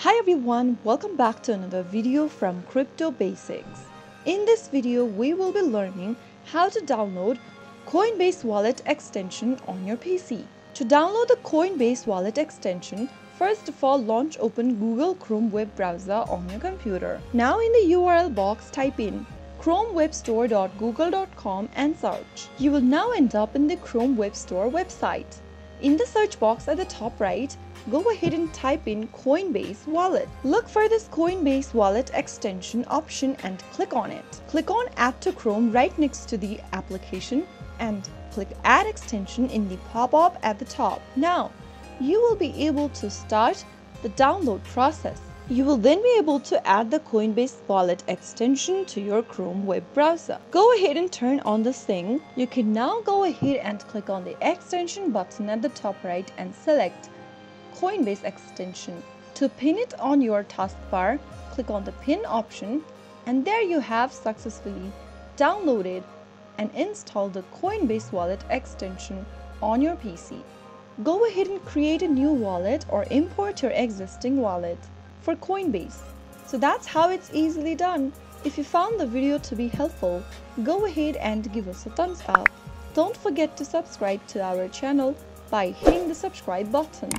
Hi everyone, welcome back to another video from Crypto Basics. In this video, we will be learning how to download Coinbase wallet extension on your PC. To download the Coinbase wallet extension, first of all open Google Chrome web browser on your computer. Now in the URL box type in chromewebstore.google.com and search. You will now end up in the Chrome Web Store website. In the search box at the top right, go ahead and type in Coinbase Wallet. Look for this Coinbase Wallet extension option and click on it. Click on Add to Chrome right next to the application and click Add Extension in the pop-up at the top. Now, you will be able to start the download process. You will then be able to add the Coinbase Wallet extension to your Chrome web browser. Go ahead and turn on this thing. You can now go ahead and click on the extension button at the top right and select Coinbase extension. To pin it on your taskbar, click on the pin option, and there you have successfully downloaded and installed the Coinbase Wallet extension on your PC. Go ahead and create a new wallet or import your existing wallet for Coinbase. So that's how it's easily done. If you found the video to be helpful, go ahead and give us a thumbs up. Don't forget to subscribe to our channel by hitting the subscribe button.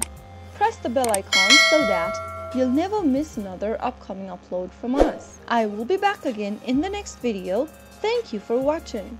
Press the bell icon so that you'll never miss another upcoming upload from us. I will be back again in the next video. Thank you for watching.